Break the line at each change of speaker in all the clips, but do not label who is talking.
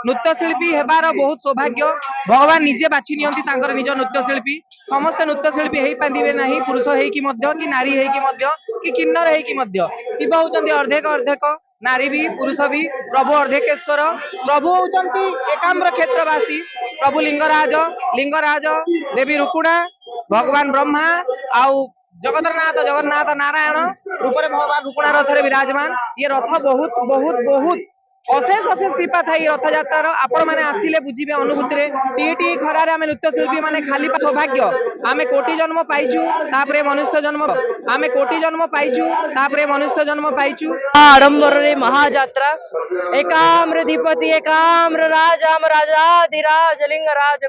नृत्यशिल्पी हेबार बहुत सौभाग्य भगवान निजे बाछि नियंती तांकर निज नृत्यशिल्पी समस्त नृत्यशिल्पी हेई पांदिबे नाही पुरुष हेई कि मध्य कि नारी हेई कि मध्य कि किन्नर हेई कि मध्य शिव होचंती अर्धेक अर्धेक नारी भी पुरुष भी प्रभु अर्धेकेश्वर प्रभु होचंती एकाम्र क्षेत्रवासी प्रभु लिंगराज देवी रुकुणा भगवान ब्रह्मा आउ जगतरनाथ जगन्नाथ नारायण रूप भगवान रुकुणा रथ विराजमान ये रथ बहुत बहुत बहुत अशेष अशेष कृपा था रथ यात्रार आपण मैंने आसिले बुझे अनुभूति टी खरार आम नृत्यशिल्पी मैंने खाली सौभाग्य आम कोटि जन्म पाइचु तापरे मनुष्य जन्म आम कोटि जन्म पाइचु तापरे मनुष्य जन्म पाइचु
आडंबर रे महाजात्रा एकाम्र धीपति एकाम्र राजाम राजाधिराज लिंगराज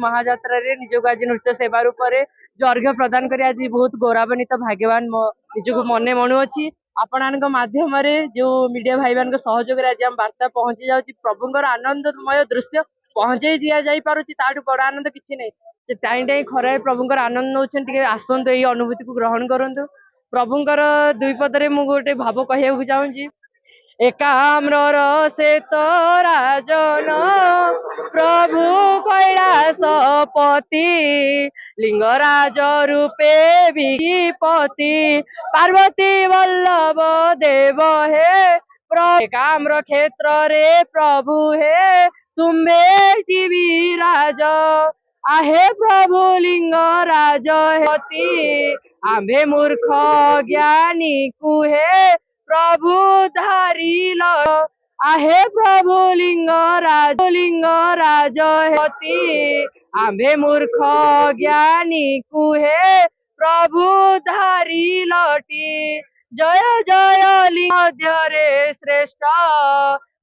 महाजात्रा रे निजक आज नृत्य सेवा रूप जो अर्घ्य प्रदान कर आज बहुत गौरवान्वित भाग्यवान निजक मने मनुअछि आपण माध्यम जो मीडिया भाई मान सहयोग आज आम वार्ता पहुंची जाऊँगी प्रभुंर आनंदमय दृश्य पहुंचे दि जा पारुछि ताठू बड़ आनंद किछि नै से टाइम टाइम खरा प्रभुंर आनंद नौछन आसतु ये अनुभूति को ग्रहण करंतु प्रभुंर दुई पदरे मु गोटे भाव कहूँ चाहूँगी एकाम्र से तो राजन प्रभु कैलासपति लिंगराज रूपे विपति पार्वती वल्लभ देव हे एकाम्र क्षेत्र रे प्रभु हे तुम्बे विराज आहे प्रभु लिंगराज हेती आम्भे मूर्ख ज्ञानी कुहे प्रभु धारिल आहे प्रभु लिंगराज हेती आम्भे मूर्ख ज्ञानी कुहे प्रभु धारिलटी जय जय लिंग मध्य रे श्रेष्ठ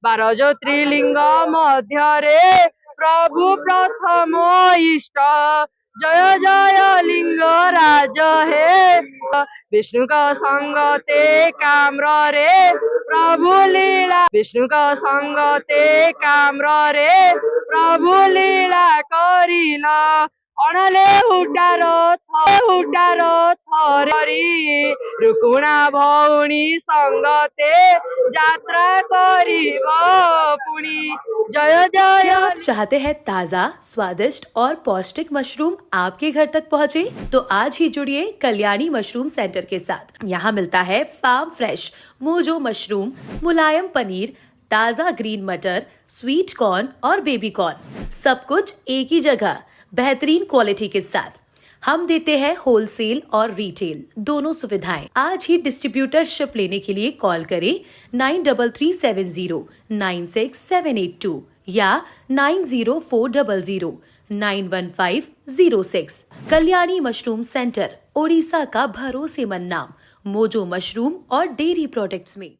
12 ज्योतिर्लिंग मध्य रे प्रभु प्रथम इष्ट जय जय लिंगराज हे विष्णु का संग ते काम्र रे प्रभु लीला विष्णु का संग ते काम्र रे प्रभु लीला करिला अणले उडार थरी रुकुणा भौणी संगते यात्रा करिब पुणी जय जय।
क्या आप चाहते हैं ताज़ा स्वादिष्ट और पौष्टिक मशरूम आपके घर तक पहुंचे? तो आज ही जुड़िए कल्याणी मशरूम सेंटर के साथ। यहाँ मिलता है फार्म फ्रेश मोजो मशरूम, मुलायम पनीर, ताज़ा ग्रीन मटर, स्वीट कॉर्न और बेबी कॉर्न, सब कुछ एक ही जगह बेहतरीन क्वालिटी के साथ। हम देते हैं होलसेल और रिटेल दोनों सुविधाएं। आज ही डिस्ट्रीब्यूटरशिप लेने के लिए कॉल करें 9337 96782 या 90400 91506। कल्याणी मशरूम सेंटर, ओडिशा का भरोसेमंद नाम मोजो मशरूम और डेयरी प्रोडक्ट्स में।